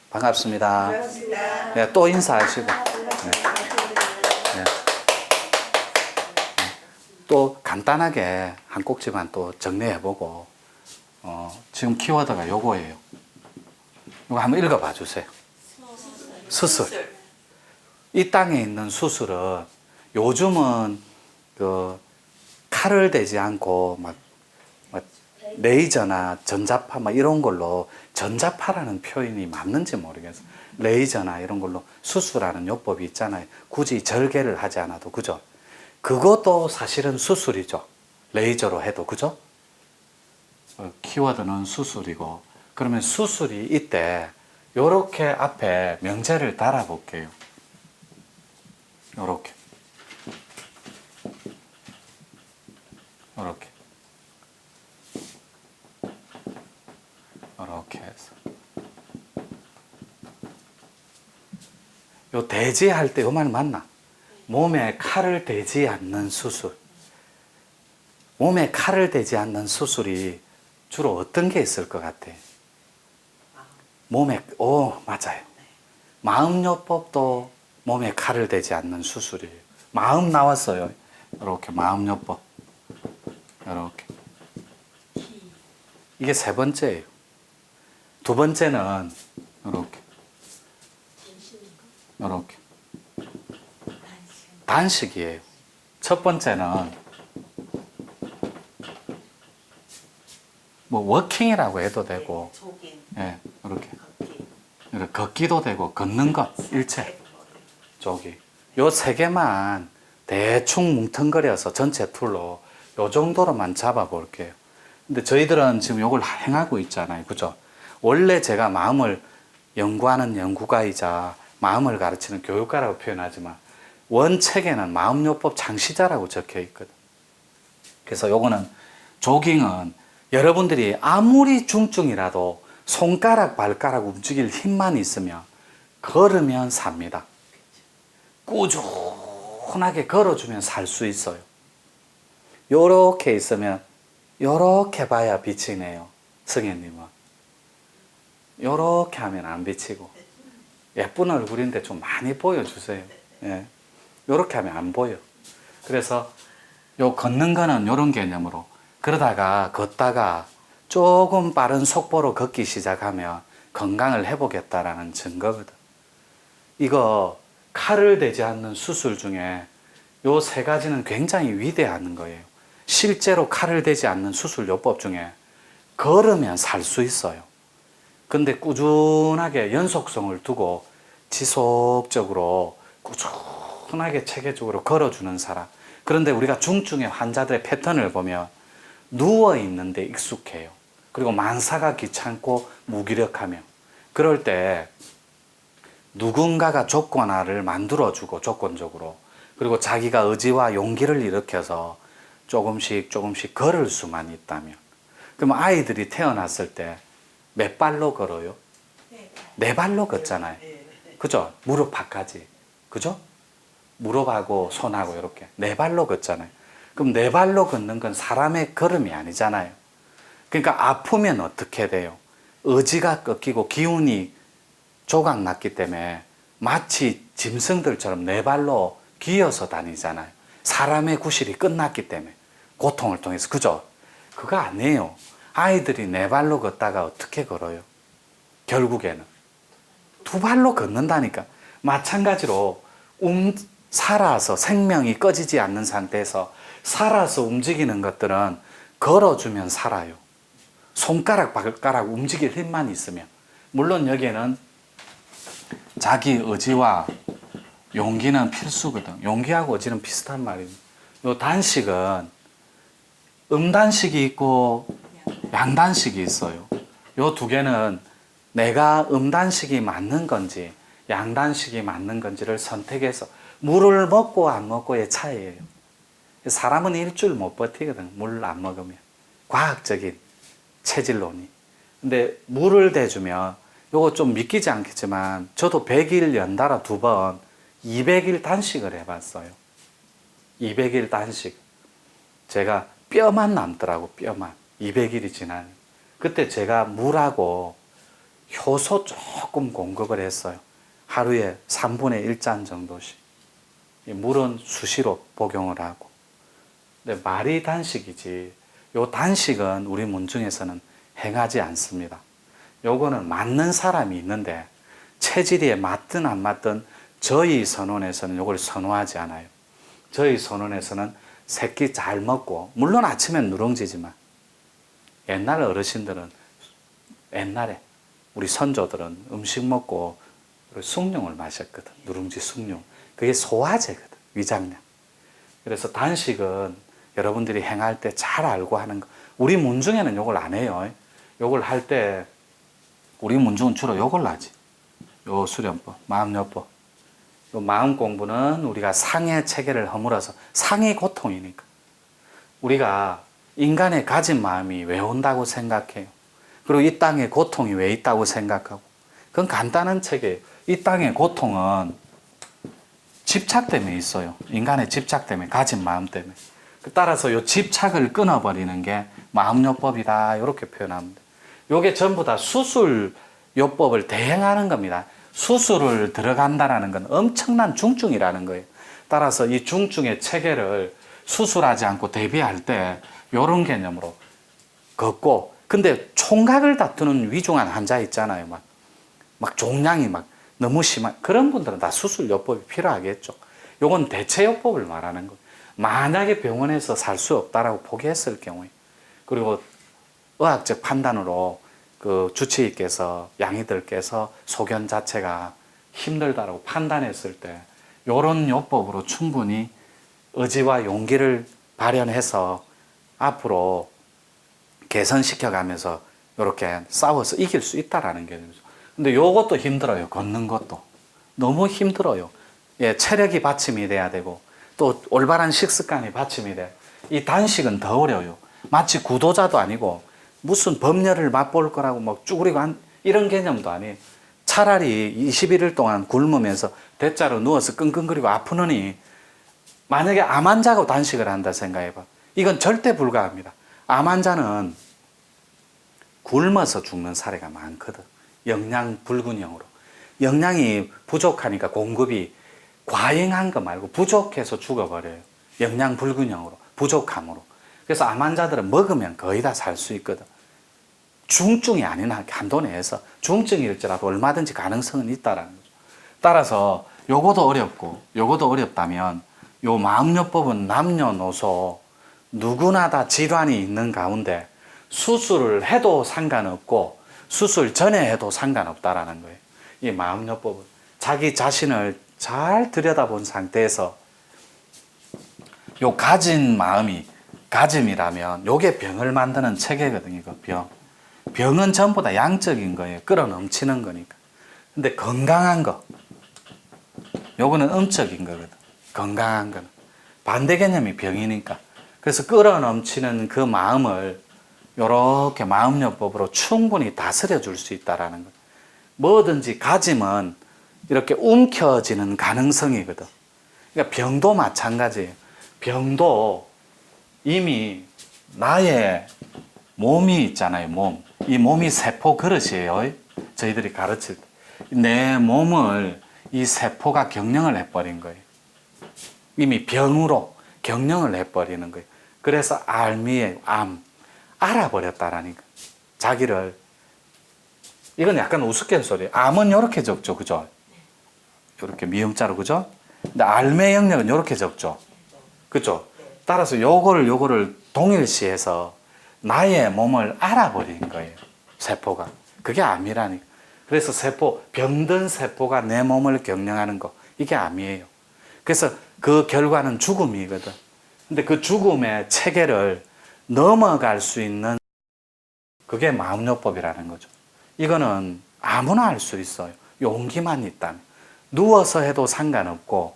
반갑습니다. 반갑습니다. 네, 또 인사하시고. 네. 네. 또 간단하게 한 꼭지만 또 정리해보고, 지금 키워드가 요거예요. 이거 한번 읽어봐 주세요. 수술. 이 땅에 있는 수술은 요즘은 그 칼을 대지 않고 막 레이저나 전자파 막 이런 걸로, 전자파라는 표현이 맞는지 모르겠어요. 레이저나 이런 걸로 수술하는 요법이 있잖아요. 굳이 절개를 하지 않아도, 그죠? 그것도 사실은 수술이죠. 레이저로 해도, 그죠? 키워드는 수술이고, 그러면 수술이 이때 요렇게 앞에 명제를 달아 볼게요. 요렇게 요렇게 요렇게 해서 요 대지할 때 요 말 맞나? 몸에 칼을 대지 않는 수술. 몸에 칼을 대지 않는 수술이 주로 어떤 게 있을 것 같아? 몸에, 맞아요. 마음요법도 몸에 칼을 대지 않는 수술이에요. 마음 나왔어요. 이렇게 마음요법. 이렇게. 이게 세 번째예요. 두 번째는 이렇게. 이렇게. 단식이에요. 첫 번째는 뭐 워킹이라고 해도 되고, 예, 이렇게. 이렇게 걷기도 되고, 걷는 것, 일체. 저기. 요 세 개만 대충 뭉텅거려서 전체 툴로 요 정도로만 잡아 볼게요. 근데 저희들은 지금 요걸 행하고 있잖아요. 그죠? 원래 제가 마음을 연구하는 연구가이자 마음을 가르치는 교육가라고 표현하지만, 원책에는 마음요법 창시자라고 적혀 있거든. 그래서 요거는, 조깅은 여러분들이 아무리 중증이라도 손가락 발가락 움직일 힘만 있으면, 걸으면 삽니다. 꾸준하게 걸어주면 살 수 있어요. 요렇게 있으면 요렇게 봐야 비치네요. 성현님은 요렇게 하면 안 비치고, 예쁜 얼굴인데 좀 많이 보여주세요. 예. 요렇게 하면 안 보여. 그래서 요 걷는 거는 요런 개념으로, 그러다가 걷다가 조금 빠른 속보로 걷기 시작하면 건강을 회복했다라는 증거거든. 이거 칼을 대지 않는 수술 중에 요 세 가지는 굉장히 위대한 거예요. 실제로 칼을 대지 않는 수술 요법 중에 걸으면 살 수 있어요. 근데 꾸준하게 연속성을 두고 지속적으로 꾸준하게 체계적으로 걸어주는 사람. 그런데 우리가 중증의 환자들의 패턴을 보면 누워 있는데 익숙해요. 그리고 만사가 귀찮고 무기력하며, 그럴 때 누군가가 조건화를 만들어주고, 조건적으로, 그리고 자기가 의지와 용기를 일으켜서 조금씩 조금씩 걸을 수만 있다면, 그럼 아이들이 태어났을 때 몇 발로 걸어요? 네 발로 걷잖아요. 그죠? 무릎 밖까지. 그죠? 무릎하고 손하고 이렇게 네 발로 걷잖아요. 그럼 네 발로 걷는 건 사람의 걸음이 아니잖아요. 그러니까 아프면 어떻게 돼요? 의지가 꺾이고 기운이 조각났기 때문에 마치 짐승들처럼 네 발로 기어서 다니잖아요. 사람의 구실이 끝났기 때문에, 고통을 통해서. 그죠? 그거 아니에요. 아이들이 네 발로 걷다가 어떻게 걸어요? 결국에는 두 발로 걷는다니까. 마찬가지로 살아서 생명이 꺼지지 않는 상태에서 살아서 움직이는 것들은 걸어주면 살아요. 손가락 발가락 움직일 힘만 있으면. 물론 여기에는 자기 의지와 용기는 필수거든. 용기하고 의지는 비슷한 말입니다. 요 단식은 음단식이 있고 양단식이 있어요. 요 두 개는 내가 음단식이 맞는 건지 양단식이 맞는 건지를 선택해서, 물을 먹고 안 먹고의 차이예요. 사람은 일주일 못 버티거든, 물 안 먹으면. 과학적인 체질론이. 근데 물을 대주면, 요거 좀 믿기지 않겠지만 저도 100일 연달아 2번 200일 단식을 해봤어요. 200일 단식. 제가 뼈만 남더라고, 뼈만. 200일이 지나니. 그때 제가 물하고 효소 조금 공급을 했어요. 하루에 3분의 1잔 정도씩. 물은 수시로 복용을 하고. 근데 말이 단식이지, 요 단식은 우리 문중에서는 행하지 않습니다. 요거는 맞는 사람이 있는데 체질에 맞든 안 맞든 저희 선원에서는 요걸 선호하지 않아요. 저희 선원에서는 새끼 잘 먹고, 물론 아침엔 누룽지지만 옛날 어르신들은, 옛날에 우리 선조들은 음식 먹고 숭늉을 마셨거든. 누룽지 숭늉. 그게 소화제거든. 위장약. 그래서 단식은 여러분들이 행할 때 잘 알고 하는 거. 우리 문중에는 요걸 안 해요. 요걸 할 때 우리 문중은 주로 요걸 하지. 요 수련법, 마음요법. 요 마음 공부는 우리가 상의 체계를 허물어서, 상이 고통이니까. 우리가 인간의 가진 마음이 왜 온다고 생각해요? 그리고 이 땅에 고통이 왜 있다고 생각하고? 그건 간단한 체계예요. 이 땅의 고통은 집착 때문에 있어요. 인간의 집착 때문에, 가진 마음 때문에. 따라서 이 집착을 끊어버리는 게 마음요법이다. 이렇게 표현합니다. 이게 전부 다 수술요법을 대행하는 겁니다. 수술을 들어간다는 건 엄청난 중증이라는 거예요. 따라서 이 중증의 체계를 수술하지 않고 대비할 때 이런 개념으로 걷고, 근데 총각을 다투는 위중한 환자 있잖아요. 막 종양이 막 너무 심한 그런 분들은 다 수술요법이 필요하겠죠. 요건 대체요법을 말하는 거예요. 만약에 병원에서 살 수 없다라고 포기했을 경우에, 그리고 의학적 판단으로 그 주치의께서, 양의들께서 소견 자체가 힘들다라고 판단했을 때 요런 요법으로 충분히 의지와 용기를 발현해서 앞으로 개선시켜 가면서 이렇게 싸워서 이길 수 있다라는 개념이죠. 근데 요것도 힘들어요. 걷는 것도 너무 힘들어요. 예, 체력이 받침이 돼야 되고 또 올바른 식습관이 받침이 돼. 이 단식은 더 어려워요. 마치 구도자도 아니고 무슨 법렬을 맛볼 거라고 막 쭈그리고 이런 개념도 아니에요. 차라리 21일 동안 굶으면서 대자로 누워서 끙끙거리고 아프느니, 만약에 암 환자가 단식을 한다 생각해봐. 이건 절대 불가합니다. 암 환자는 굶어서 죽는 사례가 많거든. 영양 불균형으로. 영양이 부족하니까 공급이 과잉한 거 말고 부족해서 죽어버려요. 영양 불균형으로, 부족함으로. 그래서 암 환자들은 먹으면 거의 다 살 수 있거든. 중증이 아닌 한도 내에서, 중증일지라도 얼마든지 가능성은 있다라는 거죠. 따라서 요거도 어렵고 요거도 어렵다면 요 마음요법은 남녀노소 누구나 다 질환이 있는 가운데 수술을 해도 상관없고 수술 전에 해도 상관없다라는 거예요. 이 마음요법은 자기 자신을 잘 들여다본 상태에서 요 가진 마음이 가짐이라면 요게 병을 만드는 체계거든요. 이거 병은 전부 다 양적인 거예요. 끌어넘치는 거니까. 근데 건강한 거, 요거는 음적인 거거든. 건강한 거는 반대 개념이 병이니까. 그래서 끌어넘치는 그 마음을 요렇게 마음요법으로 충분히 다스려 줄 수 있다라는 거. 뭐든지 가짐은 이렇게 움켜지는 가능성이거든. 그러니까 병도 마찬가지예요. 병도 이미 나의 몸이 있잖아요. 몸. 이 몸이 세포 그릇이에요. 저희들이 가르칠 때. 내 몸을 이 세포가 경영을 해버린 거예요. 이미 병으로 경영을 해버리는 거예요. 그래서 알미의 암, 알아버렸다라니까. 자기를. 이건 약간 우스갯소리예요. 암은 이렇게 적죠. 그죠? 이렇게 미음자로, 그죠? 근데 알매 영역은 이렇게 적죠. 그죠? 따라서 요거를 동일시해서 나의 몸을 알아버린 거예요. 세포가. 그게 암이라니까. 그래서 병든 세포가 내 몸을 경영하는 거. 이게 암이에요. 그래서 그 결과는 죽음이거든. 근데 그 죽음의 체계를 넘어갈 수 있는 그게 마음요법이라는 거죠. 이거는 아무나 할 수 있어요. 용기만 있다면. 누워서 해도 상관없고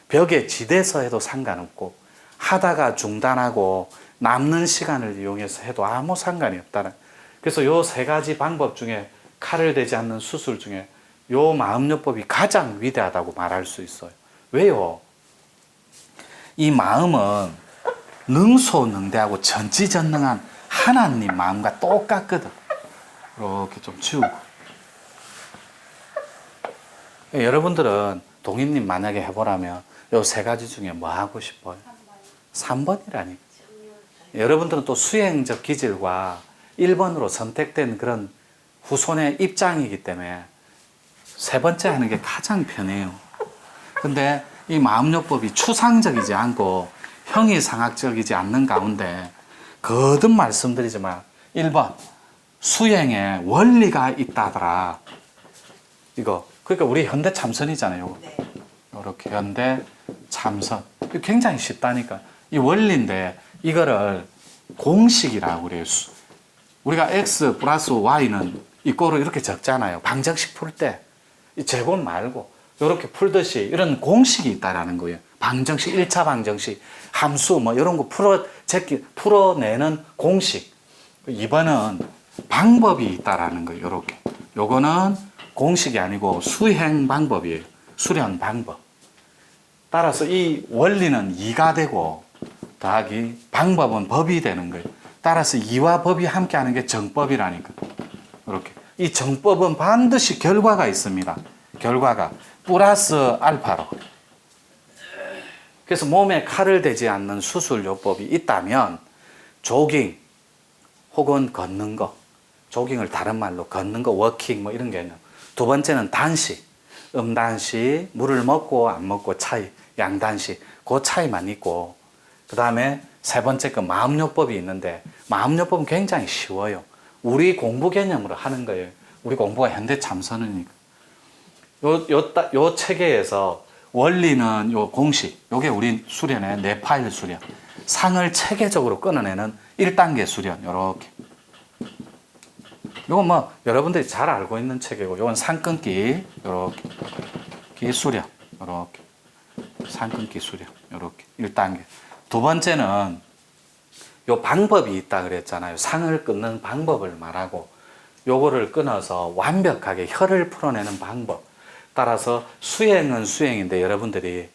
벽에 지대서 해도 상관없고 하다가 중단하고 남는 시간을 이용해서 해도 아무 상관이 없다는. 그래서 요 세 가지 방법 중에 칼을 대지 않는 수술 중에 요 마음요법이 가장 위대하다고 말할 수 있어요. 왜요? 이 마음은 능소능대하고 전지전능한 하나님 마음과 똑같거든. 이렇게 좀 치우고 여러분들은 동인님 만약에 해보라면 요 세 가지 중에 뭐 하고 싶어요? 3번이라니. 여러분들은 또 수행적 기질과 1번으로 선택된 그런 후손의 입장이기 때문에 세 번째 하는 게 가장 편해요. 근데 이 마음요법이 추상적이지 않고 형이상학적이지 않는 가운데 거듭 말씀드리지만 1번 수행에 원리가 있다더라. 이거 그러니까 우리 현대 참선이잖아요. 이렇게 현대 참선. 이거 굉장히 쉽다니까. 이 원리인데 이거를 공식이라고 그래요. 우리가 x 플러스 y는 이거로 이렇게 적잖아요. 방정식 풀 때. 이 제곱 말고 이렇게 풀듯이 이런 공식이 있다라는 거예요. 방정식, 1차 방정식, 함수 뭐 이런 거 풀어내는 공식. 2번은 방법이 있다라는 거예요. 이렇게. 요거는 공식이 아니고 수행 방법이에요. 수련 방법. 따라서 이 원리는 2가 되고 더하기 방법은 법이 되는 거예요. 따라서 2와 법이 함께하는 게 정법이라니까. 이렇게. 이 정법은 반드시 결과가 있습니다. 결과가 플러스 알파로. 그래서 몸에 칼을 대지 않는 수술요법이 있다면 조깅 혹은 걷는 거, 조깅을 다른 말로 걷는 거, 워킹 뭐 이런 개념. 두 번째는 단식, 음단식, 물을 먹고 안 먹고 차이, 양단식, 그 차이만 있고, 그 다음에 세 번째 거 마음요법이 있는데 마음요법은 굉장히 쉬워요. 우리 공부 개념으로 하는 거예요. 우리 공부가 현대 참선이니까. 요 체계에서 원리는 요 공식, 요게 우리 수련의 네파일 수련. 상을 체계적으로 끊어내는 1단계 수련, 요렇게. 요건 뭐 여러분들이 잘 알고 있는 체계고, 요건 상 끊기, 요렇게. 기수련, 요렇게. 상 끊기 수련, 요렇게. 1단계. 두 번째는 요 방법이 있다 그랬잖아요. 상을 끊는 방법을 말하고, 요거를 끊어서 완벽하게 혀를 풀어내는 방법. 따라서 수행은 수행인데 여러분들이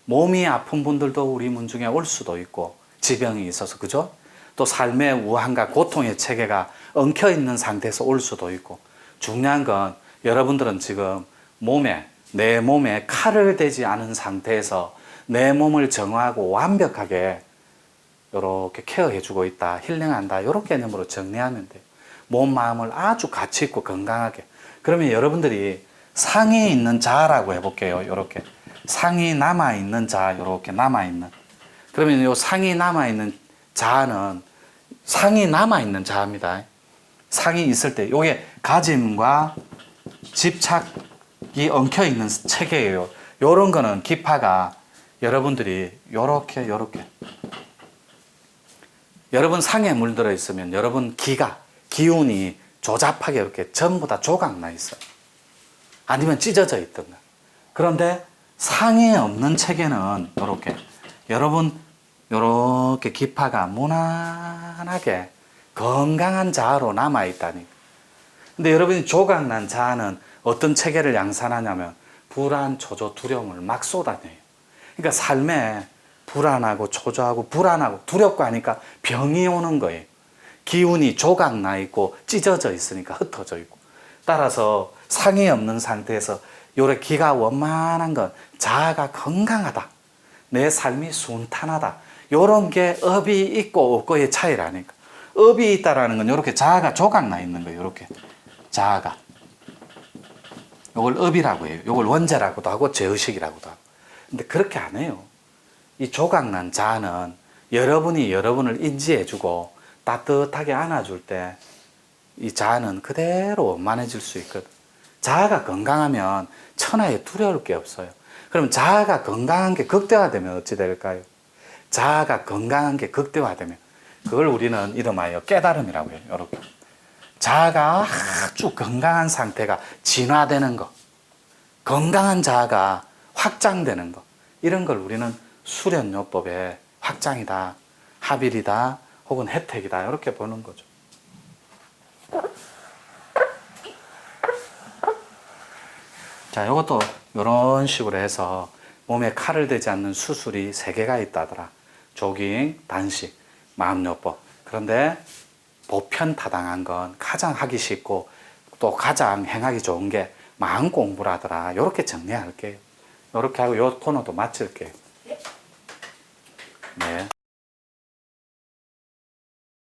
몸이 아픈 분들도 우리 문 중에 올 수도 있고 지병이 있어서 그죠? 또 삶의 우환과 고통의 체계가 엉켜 있는 상태에서 올 수도 있고 중요한 건 여러분들은 지금 내 몸에 칼을 대지 않은 상태에서 내 몸을 정화하고 완벽하게 이렇게 케어해주고 있다, 힐링한다 이런 개념으로 정리하면 돼요. 몸, 마음을 아주 가치 있고 건강하게. 그러면 여러분들이 상이 있는 자라고 해볼게요. 이렇게 상이 남아있는 자, 이렇게 남아있는. 그러면 이 상이 남아있는 자는 상이 남아있는 자입니다. 상이 있을 때 이게 가짐과 집착이 엉켜있는 체계예요. 이런 거는 기파가 여러분들이 요렇게 여러분 상에 물들어 있으면 여러분 기운이 조잡하게 이렇게 전부 다 조각 나 있어요. 아니면 찢어져 있던가. 그런데 상에 없는 체계는 이렇게 여러분 이렇게 기파가 무난하게 건강한 자아로 남아 있다니. 근데 여러분이 조각난 자아는 어떤 체계를 양산하냐면 불안, 초조, 두려움을 막 쏟아내요. 그러니까 삶에 불안하고 초조하고 불안하고 두렵고 하니까 병이 오는 거예요. 기운이 조각나 있고 찢어져 있으니까 흩어져 있고. 따라서 상이 없는 상태에서 요래 기가 원만한 건 자아가 건강하다. 내 삶이 순탄하다. 요런 게 업이 있고 없고의 차이라니까. 업이 있다라는 건 요렇게 자아가 조각나 있는 거예요. 요렇게 자아가. 요걸 업이라고 해요. 요걸 원죄라고도 하고 죄의식이라고도 하고. 근데 그렇게 안 해요. 이 조각난 자아는 여러분이 여러분을 인지해주고 따뜻하게 안아줄 때 이 자아는 그대로 원만해질 수 있거든. 자아가 건강하면 천하에 두려울 게 없어요. 그럼 자아가 건강한 게 극대화되면 어찌 될까요? 자아가 건강한 게 극대화되면 그걸 우리는 이름하여 깨달음이라고 해요. 이렇게. 자아가 아주 건강한 상태가 진화되는 것, 건강한 자아가 확장되는 것, 이런 걸 우리는 수련요법의 확장이다, 합일이다, 혹은 혜택이다 이렇게 보는 거죠. 자, 이것도 이런 식으로 해서 몸에 칼을 대지 않는 수술이 3개가 있다더라. 조깅, 단식, 마음요법. 그런데 보편타당한 건 가장 하기 쉽고 또 가장 행하기 좋은 게 마음 공부를 하더라. 요렇게 정리할게요. 요렇게 하고 요 코너도 마칠게요. 네.